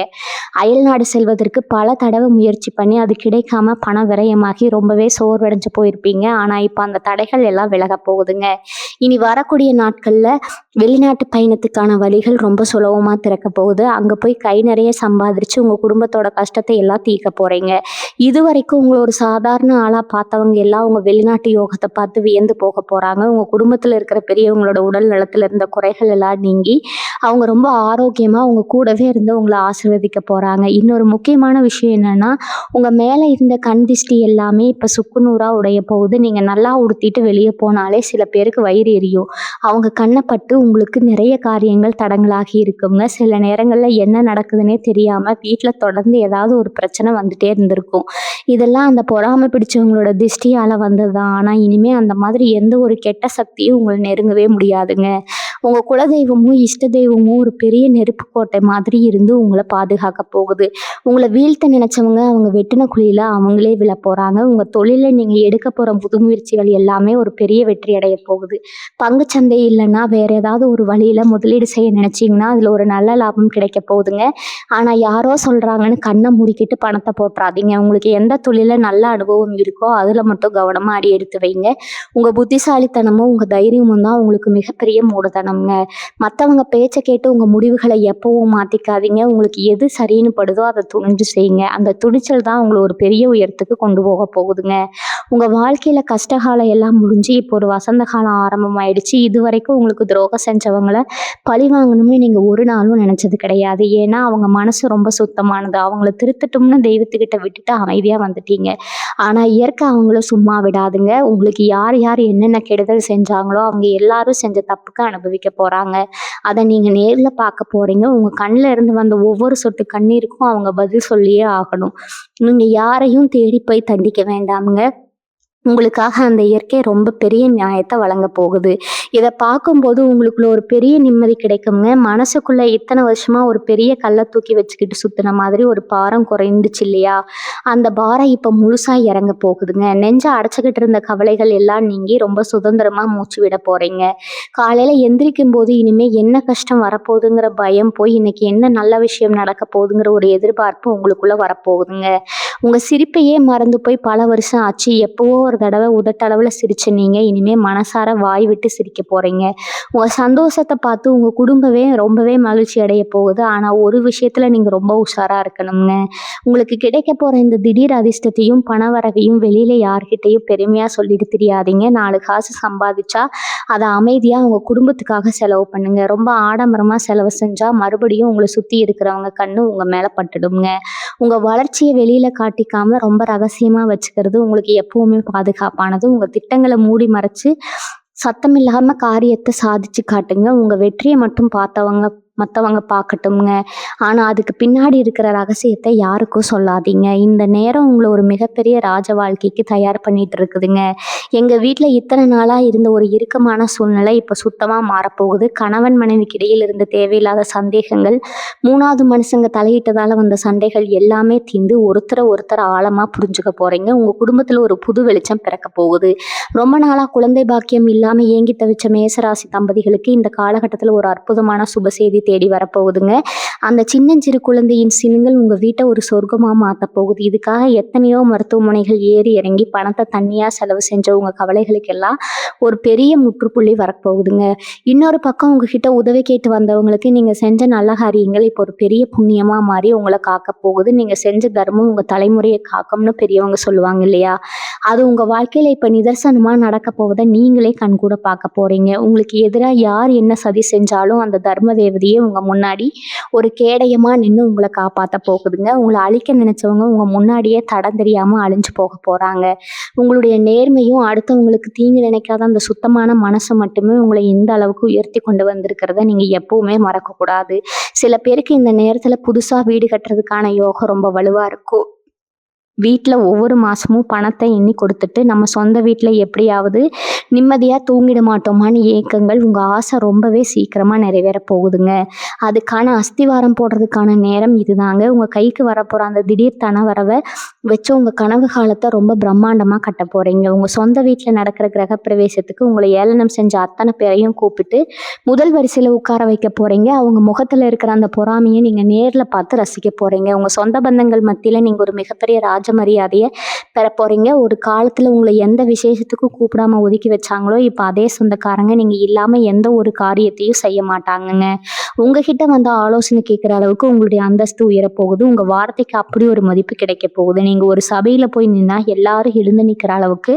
அயல்நாடு செல்வதற்கு பல தடவை முயற்சி பண்ணி அது கிடைக்காம பண விரயமாகி ரொம்பவே சோர்வடைஞ்சு போயிருப்பீங்க. ஆனா இப்ப அந்த தடைகள் எல்லாம் விலக போகுதுங்க. இனி வரக்கூடிய நாட்கள்ல வெளிநாட்டு பயணத்துக்கான வழிகள் ரொம்ப சுலபமா திறக்க போகுது. அங்க போய் கை நிறைய சம்பாதிச்சு உங்க குடும்பத்தோட கஷ்டத்தை எல்லாம் தீர்க்க போறீங்க. இதுவரைக்கும் உங்களை ஒரு சாதாரண ஆளா பார்த்தவங்க எல்லாம் உங்க வெளிநாட்டு யோகத்தை பார்த்து வியந்து போக போறாங்க. உங்க குடும்பத்துல இருக்கிற பெரியவங்களோட உடல் நலத்துல இருந்த குறைகள் எல்லாம் நீங்கி அவங்க ரொம்ப ஆரோக்கியமா உங்க கூடவே இருந்து உங்களை ஆசீர்வதிக்க போறாங்க. இன்னொரு முக்கியமான விஷயம் என்னன்னா, உங்க மேல இருந்த கண் திஷ்டி எல்லாமே இப்ப சுக்குநூறா உடைய போகுது. நீங்க நல்லா உடுத்திட்டு வெளியே போனாலே சில பேருக்கு வயிறு எரியும். அவங்க கண்ணை பட்டு உங்களுக்கு நிறைய காரியங்கள் தடங்களாகி இருக்குங்க. சில நேரங்கள்ல என்ன நடக்குதுன்னே தெரியாம வீட்டுல தொடர்ந்து ஏதாவது ஒரு பிரச்சனை வந்துட்டே இருந்திருக்கும். இதெல்லாம் அந்த பொறாமை பிடிச்சவங்களோட திஷ்டியால வந்ததுதான். ஆனா இனிமே அந்த மாதிரி எந்த ஒரு கெட்ட சக்தியும் உங்களை நெருங்கவே முடியாதுங்க. உங்க குலதெய்வமும் இஷ்ட தெய்வமும் ஒரு பெரிய நெருப்பு கோட்டை மாதிரி இருந்து உங்களை பாதுகாக்க போகுது. உங்களை வீழ்த்த நினைச்சவங்க அவங்க வெட்டின குழியில அவங்களே விழ போறாங்க. உங்க தொழில நீங்க எடுக்க போற புது முயற்சிகள் எல்லாமே ஒரு பெரிய வெற்றி அடைய போகுது. பங்குச்சந்தை இல்லைன்னா வேற ஏதாவது ஒரு வழியில முதலீடு செய்ய நினைச்சீங்கன்னா அதுல ஒரு நல்ல லாபம் கிடைக்க போகுதுங்க. ஆனா யாரோ சொல்றாங்கன்னு கண்ணை மூடிக்கிட்டு பணத்தை போட்டுறாதீங்க. உங்களுக்கு எந்த தொழில நல்ல அனுபவம் இருக்கோ அதுல மட்டும் கவனமா அடி எடுத்து வைங்க. உங்க புத்திசாலித்தனமும் உங்க தைரியமும் தான் உங்களுக்கு மிகப்பெரிய மூடத்தனம்ங்க. மற்றவங்க பேச்சை கேட்டு உங்க முடிவுகளை எப்பவும் மாத்திக்காதீங்க. உங்களுக்கு எது சரின்னு படுதோ அதை துணிஞ்சு செய்யுங்க. அந்த துணிச்சல் தான் உங்களை ஒரு பெரிய உயரத்துக்கு கொண்டு போக போகுதுங்க. உங்க வாழ்க்கையில கஷ்டகாலம் எல்லாம் முடிஞ்சு இப்போ ஒரு வசந்த காலம் ஆரம்பமாயிடுச்சு. இது வரைக்கும் உங்களுக்கு துரோகம் செஞ்சவங்களை பழி வாங்கணும்னு நீங்க ஒரு நாளும் நினைச்சது கிடையாது. ஏன்னா அவங்க மனசு ரொம்ப சுத்தமானது. அவங்கள திருத்தட்டும்னு தெய்வத்துக்கிட்ட விட்டுட்டு அமைதியா வந்துட்டீங்க. ஆனா இயற்கை அவங்கள சும்மா விடாதுங்க. உங்களுக்கு யார் யார் என்னென்ன கெடுதல் செஞ்சாங்களோ அவங்க எல்லாரும் செஞ்ச தப்புக்கு அனுபவிக்க போறாங்க. அதை நீங்க நேர்ல பார்க்க போறீங்க. உங்க கண்ணுல இருந்து வந்த ஒவ்வொரு சொட்டு கண்ணீருக்கும் அவங்க பதில் சொல்லியே ஆகணும். நீங்க யாரையும் தேடி போய் தண்டிக்க வேண்டாமுங்க. உங்களுக்காக அந்த இயற்கை ரொம்ப பெரிய நியாயத்தை வழங்க போகுது. இதை பார்க்கும்போது உங்களுக்குள்ள ஒரு பெரிய நிம்மதி கிடைக்குங்க. மனசுக்குள்ள இத்தனை வருஷமா ஒரு பெரிய கல்லை தூக்கி வச்சுக்கிட்டு சுத்தின மாதிரி ஒரு பாரம் குறைந்துச்சு இல்லையா? அந்த பாரம் இப்ப முழுசா இறங்க போகுதுங்க. நெஞ்ச அடைச்சுக்கிட்டு இருந்த கவலைகள் எல்லாம் நீங்கி ரொம்ப சுதந்திரமா மூச்சு விட போறீங்க. காலையில எந்திரிக்கும் போது இனிமே என்ன கஷ்டம் வரப்போகுதுங்கிற பயம் போய் இன்னைக்கு என்ன நல்ல விஷயம் நடக்க போகுதுங்கிற ஒரு எதிர்பார்ப்பு உங்களுக்குள்ள வரப்போகுதுங்க. உங்க சிரிப்பையே மறந்து போய் பல வருஷம் ஆச்சு. எப்பவோ ஒரு தடவை உதட்டளவுல சிரிச்ச நீங்க இனிமே மனசார வாய் விட்டு சிரிக்க போறீங்க. உங்க சந்தோஷத்தை பார்த்து உங்க குடும்பமே ரொம்பவே மகிழ்ச்சி அடைய போகுது. ஆனா ஒரு விஷயத்துல நீங்க ரொம்ப உஷாரா இருக்கணுங்க. உங்களுக்கு கிடைக்க போற இந்த திடீர் அதிர்ஷ்டத்தையும் பணவரவையும் வெளியில யார்கிட்டையும் பெருமையா சொல்லிட்டு தெரியாதீங்க. 4 காசு சம்பாதிச்சா அதை அமைதியா உங்க குடும்பத்துக்காக செலவு பண்ணுங்க. ரொம்ப ஆடம்பரமா செலவு செஞ்சா மறுபடியும் உங்களை சுத்தி இருக்கிறவங்க கண்ணு உங்க மேல பட்டுடுங்க. உங்க வளர்ச்சியை வெளியில காட்டிக்காம ரொம்ப ரகசியமா வச்சுக்கிறது உங்களுக்கு எப்பவுமே பாதுகாப்பானது. உங்க திட்டங்களை மூடி மறைச்சு சத்தமில்லாம காரியத்தை சாதிச்சு காட்டுங்க. உங்க வெற்றியை மட்டும் பார்த்தவங்க மற்றவங்க பார்க்கட்டும்ங்க. ஆனால் அதுக்கு பின்னாடி இருக்கிற ரகசியத்தை யாருக்கும் சொல்லாதீங்க. இந்த நேரம் உங்களை ஒரு மிகப்பெரிய ராஜ வாழ்க்கைக்கு தயார் பண்ணிட்டு இருக்குதுங்க. எங்கள் வீட்டில் இத்தனை நாளாக இருந்த ஒரு இறுக்கமான சூழ்நிலை இப்போ சுத்தமாக மாறப்போகுது. கணவன் மனைவிக்கு இடையில் இருந்த தேவையில்லாத சந்தேகங்கள், மூணாவது மனுஷங்க தலையிட்டதால் வந்த சண்டைகள் எல்லாமே தீர்ந்து ஒருத்தர் ஆழமாக புரிஞ்சுக்க போகிறீங்க. உங்கள் குடும்பத்தில் ஒரு புது வெளிச்சம் பிறக்க போகுது. ரொம்ப நாளாக குழந்தை பாக்கியம் இல்லாமல் ஏங்கி தவிச்ச மேசராசி தம்பதிகளுக்கு இந்த காலகட்டத்தில் ஒரு அற்புதமான சுப செய்தி தேடி வரப்போகுதுங்க. அந்த சின்னஞ்சிறு குழந்தையின் சினுங்கள் உங்கள் வீட்டை ஒரு சொர்க்கமாக மாற்ற போகுது. இதுக்காக எத்தனையோ மருத்துவமனைகள் ஏறி இறங்கி பணத்தை தண்ணியாக செலவு செஞ்ச உங்கள் கவலைகளுக்கெல்லாம் ஒரு பெரிய முற்றுப்புள்ளி வரப்போகுதுங்க. இன்னொரு பக்கம் உங்ககிட்ட உதவி கேட்டு வந்தவங்களுக்கு நீங்கள் செஞ்ச நல்ல காரியங்கள் இப்போ ஒரு பெரிய புண்ணியமாக மாறி உங்களை காக்க போகுது. நீங்கள் செஞ்ச தர்மம் உங்கள் தலைமுறையை காக்கும்னு பெரியவங்க சொல்லுவாங்க இல்லையா? அது உங்கள் வாழ்க்கையில் இப்போ நிதர்சனமாக நடக்க போவதை நீங்களே கண்கூட பார்க்க போகிறீங்க. உங்களுக்கு எதிராக யார் என்ன சதி செஞ்சாலும் அந்த தர்ம தேவதையே உங்கள் முன்னாடி ஒரு கேடயமாக நின்று உங்களை காப்பாற்ற போகுதுங்க. உங்களை அழிக்க நினைச்சவங்க உங்கள் முன்னாடியே தடம் தெரியாமல் அழிஞ்சு போக போகிறாங்க. உங்களுடைய நேர்மையும் அடுத்தவங்களுக்கு தீங்கு நினைக்காத அந்த சுத்தமான மனசை மட்டுமே உங்களை இந்த அளவுக்கு உயர்த்தி கொண்டு வந்திருக்கிறத நீங்கள் எப்பவுமே மறக்கக்கூடாது. சில பேருக்கு இந்த நேரத்தில் புதுசாக வீடு கட்டுறதுக்கான யோகம் ரொம்ப வலுவாக இருக்கும். வீட்டில் ஒவ்வொரு மாதமும் பணத்தை எண்ணி கொடுத்துட்டு நம்ம சொந்த வீட்டில் எப்படியாவது நிம்மதியாக தூங்கிட மாட்டோமான்னு ஏக்கங்கள் உங்கள் ஆசை ரொம்பவே சீக்கிரமாக நிறைவேற போகுதுங்க. அதுக்கான அஸ்திவாரம் போடுறதுக்கான நேரம் இதுதாங்க. உங்கள் கைக்கு வரப்போகிற அந்த திடீர் தனவரவை வச்சு உங்கள் கனவு காலத்தை ரொம்ப பிரம்மாண்டமாக கட்ட போகிறீங்க. உங்கள் சொந்த வீட்டில் நடக்கிற கிரகப்பிரவேசத்துக்கு உங்களை ஏளனம் செஞ்ச அத்தனை பேரையும் கூப்பிட்டு முதல் வரிசையில் உட்கார வைக்க போகிறீங்க. அவங்க முகத்தில் இருக்கிற அந்த பொறாமையை நீங்கள் நேரில் பார்த்து ரசிக்க போகிறீங்க. உங்கள் சொந்த பந்தங்கள் மத்தியில் நீங்கள் ஒரு மிகப்பெரிய ராஜ மரியாதையை பெற போகிறீங்க. ஒரு காலத்தில் உங்களை எந்த விசேஷத்துக்கும் கூப்பிடாம ஒதுக்கி வச்சாங்களோ இப்போ அதே சொந்தக்காரங்க நீங்கள் இல்லாமல் எந்த ஒரு காரியத்தையும் செய்ய மாட்டாங்கங்க. உங்ககிட்ட வந்து ஆலோசனை கேட்குற அளவுக்கு உங்களுடைய அந்தஸ்து உயரப்போகுது. உங்கள் வார்த்தைக்கு அப்படி ஒரு மதிப்பு கிடைக்க போகுது. நீங்கள் ஒரு சபையில் போய் நின்னா எல்லாரும் எழுந்து நிற்கிற அளவுக்கு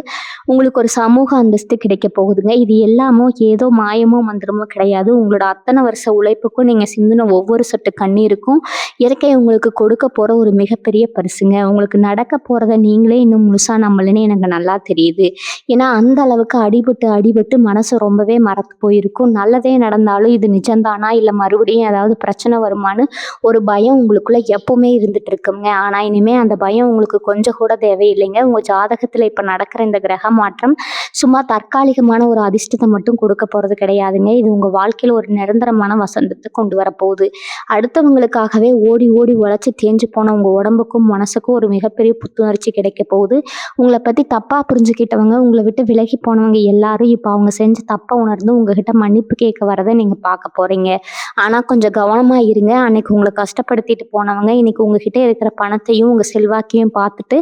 உங்களுக்கு ஒரு சமூக அந்தஸ்து கிடைக்க போகுதுங்க. இது எல்லாமோ ஏதோ மாயமோ மந்திரமோ கிடையாது. உங்களோட அத்தனை வருஷ உழைப்புக்கும் நீங்கள் சிந்தின ஒவ்வொரு சொட்டு கண்ணீருக்கும் இயற்கை உங்களுக்கு கொடுக்க போகிற ஒரு மிகப்பெரிய பரிசுங்க. உங்களுக்கு நடக்க போகிறத நீங்களே இன்னும் முழுசாக நம்பலன்னு எனக்கு நல்லா தெரியுது. ஏன்னா அந்த அளவுக்கு அடிபட்டு மனசு ரொம்பவே மறத்து போயிருக்கும். நல்லதே நடந்தாலும் இது நிஜம்தானா இல்லை மறுபடியும் ஏதாவது பிரச்சனை வருமானு ஒரு பயம் உங்களுக்குள்ள எப்பவுமே இருந்துட்டு இருக்குங்க. ஆனால் இனிமேல் அந்த பயம் உங்களுக்கு கொஞ்சம் கூட தேவையில்லைங்க. உங்கள் ஜாதகத்தில் இப்போ நடக்கிற இந்த கிரக மாற்றம் சும்மா தற்காலிகமான ஒரு அதிர்ஷ்டத்தை மட்டும் கொடுக்க போகிறது கிடையாதுங்க. இது உங்கள் வாழ்க்கையில் ஒரு நிரந்தரமான வசந்தத்தை கொண்டு வரப்போகுது. அடுத்தவங்களுக்காகவே ஓடி உழைச்சி தேஞ்சு போன உங்கள் உடம்புக்கும் மனசுக்கும் ஒரு மிகப்பெரிய புத்துணர்ச்சி கிடைக்க போகுது. உங்களை பற்றி தப்பாக புரிஞ்சுக்கிட்டவங்க, உங்களை விட்டு விலகி போனவங்க எல்லாரும் இப்போ அவங்க செஞ்ச தப்பை உணர்ந்து உங்ககிட்ட மன்னிப்பு கேட்க வரதை நீங்கள் பார்க்க போகிறீங்க. ஆனால் கொஞ்சம் கவனமாக இருங்க. அன்னைக்கு உங்களை கஷ்டப்படுத்திட்டு போனவங்க இன்னைக்கு உங்ககிட்ட இருக்கிற பணத்தையும் உங்கள் செல்வாக்கையும் பார்த்துட்டு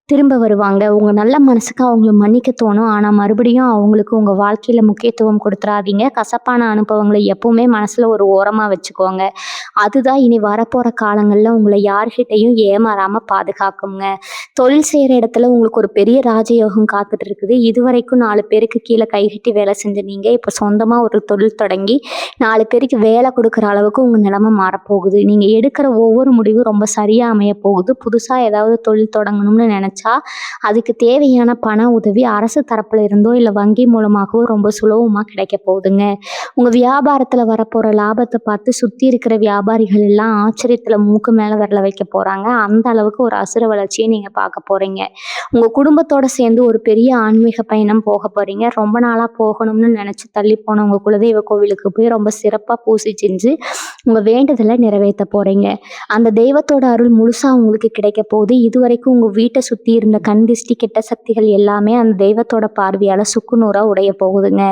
திரும்ப வருவாங்க. உங்கள் நல்ல மனசுக்கு அவங்கள மன்னிக்க தோணும். ஆனால் மறுபடியும் அவங்களுக்கு உங்கள் வாழ்க்கையில் முக்கியத்துவம் கொடுத்துறாதீங்க. கசப்பான அனுபவங்களை எப்பவுமே மனசில் ஒரு ஓரமாக வச்சுக்கோங்க. அதுதான் இனி வரப்போகிற காலங்களில் உங்களை யார்கிட்டையும் ஏமாறாமல் பாதுகாக்குங்க. தொழில் செய்கிற இடத்துல உங்களுக்கு ஒரு பெரிய ராஜயோகம் காத்துட்டு இருக்குது. இதுவரைக்கும் 4 பேருக்கு கீழே கைகட்டி வேலை செஞ்ச நீங்கள் இப்போ சொந்தமாக ஒரு தொழில் தொடங்கி 4 பேருக்கு வேலை கொடுக்குற அளவுக்கு உங்கள் நிலைமை மாறப்போகுது. நீங்கள் எடுக்கிற ஒவ்வொரு முடிவும் ரொம்ப சரியாக அமைய போகுது. புதுசாக ஏதாவது தொழில் தொடங்கணும்னு நினச்சா அதுக்கு தேவையான பண உதவி அரசு தரப்புல இருந்தோ இல்லை வங்கி மூலமாகவோ ரொம்ப சுலபமாக கிடைக்க போகுதுங்க. உங்கள் வியாபாரத்தில் வரப்போகிற லாபத்தை பார்த்து சுற்றி இருக்கிற வியாபாரிகள் எல்லாம் ஆச்சரியத்தில் மூக்கு மேலே விரல வைக்க போகிறாங்க. அந்த அளவுக்கு ஒரு அசுர வளர்ச்சியை நீங்கள் பார்க்க போகிறீங்க. உங்கள் குடும்பத்தோடு சேர்ந்து ஒரு பெரிய ஆன்மீக பயணம் போக போகிறீங்க. ரொம்ப நாளாக போகணும்னு நினச்சி தள்ளி போன உங்கள் குலதெய்வ கோவிலுக்கு போய் ரொம்ப சிறப்பாக பூசி செஞ்சு உங்கள் வேண்டுதலை நிறைவேற்ற போகிறீங்க. அந்த தெய்வத்தோட அருள் முழுசாக உங்களுக்கு கிடைக்க போகுது. இதுவரைக்கும் உங்கள் வீட்டை சுற்றி இருந்த கண் திஷ்டி கெட்ட சக்திகள் எல்லாமே அந்த தெய்வத்தோட பார்வையால் சுக்குநூறாக உடைய போகுதுங்க.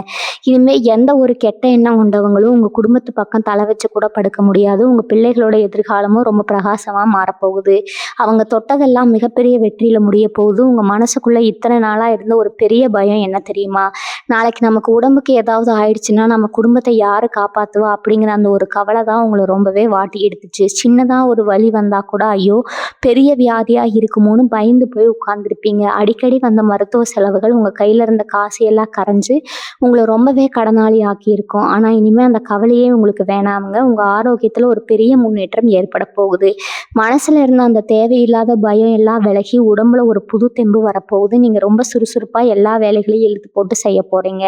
இனிமேல் எந்த ஒரு கெட்ட எண்ணம் கொண்டவங்களும் உங்கள் குடும்பத்து பக்கம் தலை வச்சு கூட படுக்க முடியாது. உங்கள் பிள்ளைகளோட எதிர்காலமும் ரொம்ப பிரகாசமாக மாறப்போகுது. அவங்க தொட்டதெல்லாம் மிகப்பெரிய வெற்றியில் முடிய போகுது. உங்கள் மனசுக்குள்ளே இத்தனை நாளாக இருந்த ஒரு பெரிய பயம் என்ன தெரியுமா? நாளைக்கு நமக்கு உடம்புக்கு ஏதாவது ஆயிடுச்சுன்னா நம்ம குடும்பத்தை யார் காப்பாற்றுவா அப்படிங்கிற அந்த ஒரு கவலை தான் உங்களை ரொம்பவே வாட்டி எடுத்துச்சு. சின்னதாக ஒரு வலி வந்தால் கூட ஐயோ பெரிய வியாதியாக இருக்குமோன்னு பயந்து போய் போய் உட்கார்ந்துருப்பீங்க. அடிக்கடி வந்த மருத்துவ செலவுகள் உங்க கையில இருந்த காசு எல்லாம் கரைஞ்சு உங்கள ரொம்பவே கடனாளி ஆக்கியிருக்கும். ஆனா இனிமே அந்த கவலையே உங்களுக்கு வேணாமுங்க. உங்க ஆரோக்கியத்துல ஒரு பெரிய முன்னேற்றம் ஏற்பட போகுது. மனசுல இருந்த அந்த தேவையில்லாத பயம் எல்லாம் விலகி உடம்புல ஒரு புது தெம்பு வரப்போகுது. நீங்க ரொம்ப சுறுசுறுப்பா எல்லா வேலைகளையும் இழுத்து போட்டு செய்ய போறீங்க.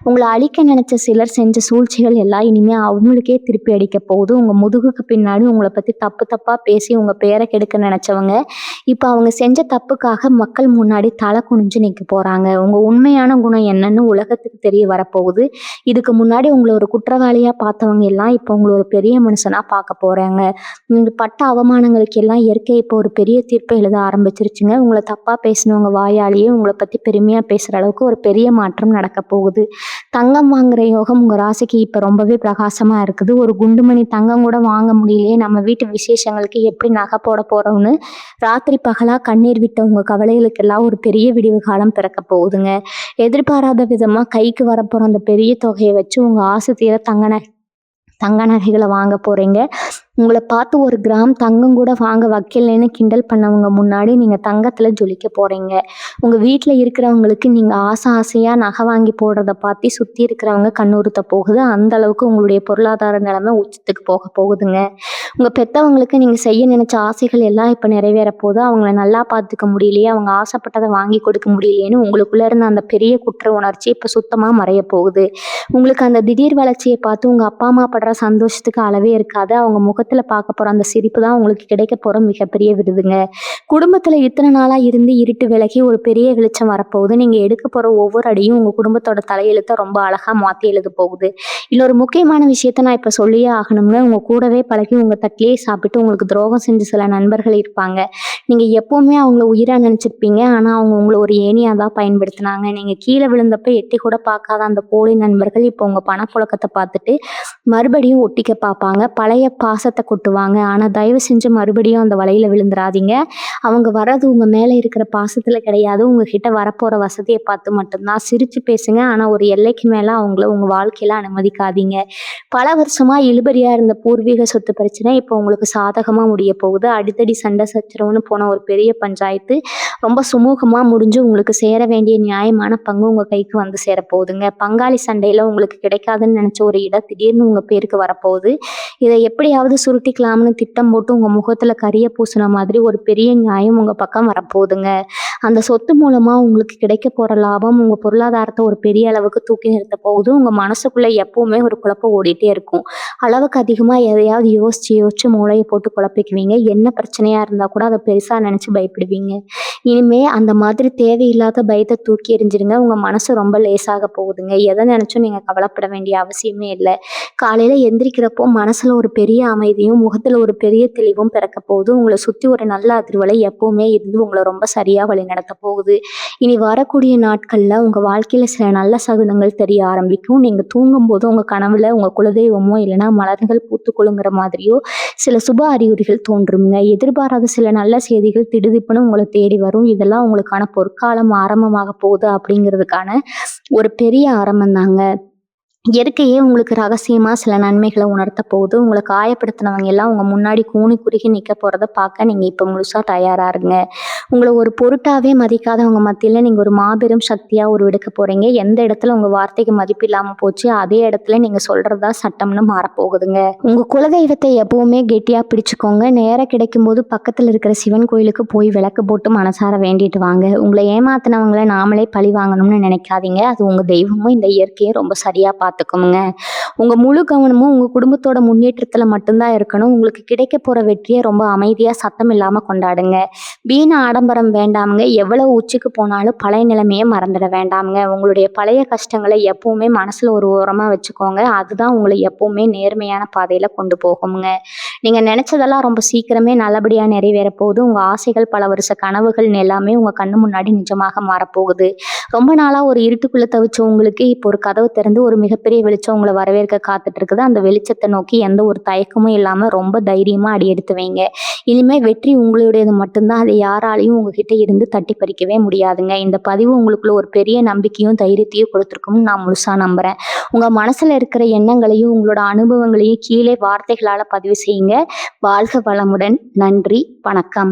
உங்கள அழிக்க நினைச்ச சிலர் செஞ்ச சூழ்ச்சிகள் எல்லாம் இனிமே அவங்களுக்கே திருப்பி அடிக்க போகுது. உங்க முதுகுக்கு பின்னாடி உங்கள பத்தி தப்பு தப்பா பேசி உங்க பேரை கெடுக்க நினைச்சவங்க இப்ப அவங்க செஞ்ச தப்புக்காக மக்கள் முன்னாடி தலை குனிஞ்சு நிக்க போறாங்க. உங்க உண்மையான குணம் என்னன்னு உலகத்துக்கு தெரிய வரப்போகுது. இதுக்கு முன்னாடி உங்களை ஒரு குற்றவாளியா பார்த்தவங்க எல்லாம் இப்ப உங்களை ஒரு பெரிய மனுஷனா பார்க்க போறாங்க. நீங்க பட்ட அவமானங்களுக்கு எல்லாம் இயற்கை இப்போ ஒரு பெரிய தீர்ப்பை எழுத ஆரம்பிச்சிருச்சுங்க. உங்களை தப்பா பேசினவங்க வாயாலேயே உங்களை பத்தி பெருமையா பேசுற அளவுக்கு ஒரு பெரிய மாற்றம் நடக்க போகுது. தங்கம் வாங்குற யோகம் உங்க ராசிக்கு இப்ப ரொம்பவே பிரகாசமா இருக்குது. ஒரு குண்டுமணி தங்கம் கூட வாங்க முடியலையே, நம்ம வீட்டு விசேஷங்களுக்கு எப்படி நகை போட போறோம்னு ராத்திரி பகலா கண்ணீர் விட்ட உங்க கவலைகளுக்கெல்லாம் ஒரு பெரிய விடிவு காலம் பிறக்க போகுதுங்க. எதிர்பாராத விதமா கைக்கு வரப்போற அந்த பெரிய தொகையை வச்சு உங்க ஆசை தீர தங்க நகைகளை வாங்க போறீங்க. உங்களை பார்த்து ஒரு கிராம் தங்கம் கூட வாங்க வைக்கலைன்னு கிண்டல் பண்ணவங்க முன்னாடி நீங்க தங்கத்துல ஜொலிக்க போறீங்க. உங்க வீட்டுல இருக்கிறவங்களுக்கு நீங்க ஆசையா நகை வாங்கி போடுறத பார்த்து சுத்தி இருக்கிறவங்க கண்ணுறுத்த போகுது. அந்த அளவுக்கு உங்களுடைய பொருளாதார நிலைமை உச்சத்துக்கு போக போகுதுங்க. உங்க பெத்தவங்களுக்கு நீங்க செய்ய நினைச்ச ஆசைகள் எல்லாம் இப்ப நிறைவேற போது. அவங்கள நல்லா பார்த்துக்க முடியலையே, அவங்க ஆசைப்பட்டதை வாங்கி கொடுக்க முடியலையேன்னு உங்களுக்குள்ள இருந்த அந்த பெரிய குற்ற உணர்ச்சி இப்ப சுத்தமா மறைய போகுது. உங்களுக்கு அந்த திடீர் வளர்ச்சியை பார்த்து உங்க அப்பா அம்மா படுற சந்தோஷத்துக்கு அளவே இருக்காது. அவங்க முகத்துல பார்க்க போற அந்த சிரிப்பு தான் உங்களுக்கு கிடைக்க போற மிகப்பெரிய விருதுங்க. குடும்பத்துல இத்தனை நாளா இருந்து இருட்டு விலகி ஒரு பெரிய வெளிச்சம் வரப்போகுது. நீங்க எடுக்க போற ஒவ்வொரு அடியும் உங்க குடும்பத்தோட தலையெழுத்தை ரொம்ப அழகா மாத்தி எழுத போகுது. இன்னொரு முக்கியமான விஷயத்த நான் இப்ப சொல்லியே ஆகணும்ங்க. உங்க கூடவே பழகி உங்க தட்டிலேயே சாப்பிட்டு உங்களுக்கு துரோகம் செஞ்ச சில நண்பர்கள் இருப்பாங்க. நீங்க எப்பவுமே அவங்கள உயிரா நினைச்சிருப்பீங்க. ஆனா அவங்க உங்களை ஒரு ஏணியா தான் பயன்படுத்தினாங்க. நீங்க கீழே விழுந்தப்ப எட்டி கூட பார்க்காத அந்த போலி நண்பர்கள் இப்போ உங்க பணப்புழக்கத்தை பார்த்துட்டு மறுபடியும் ஒட்டிக்க பார்ப்பாங்க. பழைய பாசத்தை கொட்டுவாங்க. ஆனா தயவு செஞ்சு மறுபடியும் அந்த வலையில விழுந்துராதீங்க. அவங்க வர்றது உங்க மேல இருக்கிற பாசத்துல கிடையாது, உங்ககிட்ட வரப்போற வசதியை பார்த்து மட்டும்தான். சிரிச்சு பேசுங்க, ஆனா ஒரு எல்லைக்கு மேல அவங்கள உங்க வாழ்க்கையில அனுமதிக்காதீங்க. பல வருஷமா இழுபறியா இருந்த பூர்வீக சொத்து பிரச்சனை இப்போ உங்களுக்கு சாதகமா முடிய போகுது. அடித்தடி சண்டை சச்சரவுன்னு போன ஒரு பெரிய பஞ்சாயத்து ரொம்ப சுமூகமா முடிஞ்சு உங்களுக்கு சேர வேண்டிய நியாயமான பங்கு உங்க கைக்கு வந்து சேர போகுதுங்க. பங்காளி சண்டையில உங்களுக்கு கிடைக்காதுன்னு நினைச்ச ஒரு இடம் திடீர்னு உங்க பேருக்கு வரப்போகுது. இதை எப்படியாவது சுருட்டிக்கலாம்னு திட்டம் போட்டு உங்க முகத்துல கரிய பூசின மாதிரி ஒரு பெரிய நியாயம் உங்க பக்கம் வரப்போகுதுங்க. அந்த சொத்து மூலமா உங்களுக்கு கிடைக்க போற லாபம் உங்க பொருளாதாரத்தை ஒரு பெரிய அளவுக்கு தூக்கி நிறுத்த போகுது. உங்க மனசுக்குள்ள எப்பவுமே ஒரு குழப்பம் ஓடிட்டே இருக்கும். அளவுக்கு அதிகமா எதையாவது யோசிச்சு மூளையை போட்டு குழப்பிக்குவீங்க. என்ன பிரச்சனையா இருந்தா கூட அதை பெருசா நினைச்சு பயப்படுவீங்க. இனிமே அந்த மாதிரி தேவையில்லாத பயத்தை தூக்கி எறிஞ்சிருங்க. உங்க மனசு ரொம்ப லேசாக போகுதுங்க. எதை நினைச்சும் நீங்க கவலைப்பட வேண்டிய அவசியமே இல்லை. காலையில எந்திரிக்கிறப்போ மனசுல ஒரு பெரிய அமைதியும் முகத்துல ஒரு பெரிய தெளிவும் பிறக்க போகுது. உங்களை சுத்தி ஒரு நல்ல அதிர்வலை எப்பவுமே இருந்து உங்களை ரொம்ப சரியா வழி நடத்த போகுது. இனி வரக்கூடிய நாட்கள்ல உங்க வாழ்க்கையில சில நல்ல சகுனங்கள் தெரிய ஆரம்பிக்கும். நீங்க தூங்கும் போது உங்க கனவுல உங்க குலதெய்வமோ இல்லைன்னா மலர்கள் பூத்துக்குழுங்கிற மாதிரியோ சில சுப அறிகுறிகள் தோன்றுங்க. எதிர்பாராத சில நல்ல செய்திகள் திடுதிப்புன்னு உங்களை தேடி வரும். இதெல்லாம் உங்களுக்கான பொற்காலம் ஆரம்பமாக போகுது அப்படிங்கிறதுக்கான ஒரு பெரிய ஆரம்பம் தாங்க. இயற்கையே உங்களுக்கு ரகசியமா சில நன்மைகளை உணர்த்த போகுது. உங்களை காயப்படுத்தினவங்க எல்லாம் உங்க முன்னாடி கூனி குறுகி நிக்க போறதை பார்க்க நீங்க இப்ப முழுசா தயாரா இருங்க. உங்களை ஒரு பொருட்டாவே மதிக்காதவங்க மத்தியில நீங்க ஒரு மாபெரும் சக்தியா உருவெடுக்க போறீங்க. எந்த இடத்துல உங்க வார்த்தைக்கு மதிப்பு இல்லாம போச்சு அதே இடத்துல நீங்க சொல்றதா சட்டம்னு மாறப்போகுதுங்க. உங்க குலதெய்வத்தை எப்பவுமே கெட்டியா பிடிச்சுக்கோங்க. நேரம் கிடைக்கும் போது பக்கத்துல இருக்கிற சிவன் கோயிலுக்கு போய் விளக்கு போட்டு மனசார வேண்டிட்டு வாங்க. உங்களை ஏமாத்தினவங்களை நாமளே பழி வாங்கணும்னு நினைக்காதீங்க. அது உங்க தெய்வமும் இந்த இயற்கையை ரொம்ப சரியா பார்த்துக்கோங்க. உங்க முழு கவனமும் உங்க குடும்பத்தோட முன்னேற்றத்துல மட்டும்தான் இருக்கணும். உங்களுக்கு கிடைக்க போற வெற்றியை ரொம்ப அமைதியா சத்தம் இல்லாம கொண்டாடுங்க. வீண ஆடம்பரம் வேண்டாமுங்க. எவ்வளவு உச்சிக்கு போனாலும் பழைய நிலைமையை மறந்துட வேண்டாமுங்க. உங்களுடைய பழைய கஷ்டங்களை எப்பவுமே மனசுல ஒரு ஓரமா வச்சுக்கோங்க. அதுதான் உங்களை எப்பவுமே நேர்மையான பாதையில கொண்டு போகுங்க. நீங்க நினைச்சதெல்லாம் ரொம்ப சீக்கிரமே நல்லபடியா நிறைவேற போகுது. உங்க ஆசைகள் பல வருஷ கனவுகள் எல்லாமே உங்க கண்ணு முன்னாடி நிஜமாக மாறப்போகுது. ரொம்ப நாளா ஒரு இருட்டுக்குள்ள தவிச்ச உங்களுக்கு இப்போ ஒரு கதவு திறந்து ஒரு மிகப்பெரிய வெளிச்சம் உங்களை வரவேற்க காத்துட்டு இருக்குது. அந்த வெளிச்சத்தை நோக்கி எந்த ஒரு தயக்கமும் இல்லாம ரொம்ப தைரியமா அடி எடுத்து வைங்க. இனிமே வெற்றி உங்களுடையது மட்டும்தான். அதை யாராலையும் உங்ககிட்ட இருந்து தட்டி பறிக்கவே முடியாதுங்க. இந்த பதிவு உங்களுக்குள்ள ஒரு பெரிய நம்பிக்கையும் தைரியத்தையும் கொடுத்துருக்கும்னு நான் முழுசா நம்புறேன். உங்க மனசுல இருக்கிற எண்ணங்களையும் உங்களோட அனுபவங்களையும் கீழே வார்த்தைகளால பதிவு செய்யுங்க. வாழ்க வளமுடன். நன்றி. வணக்கம்.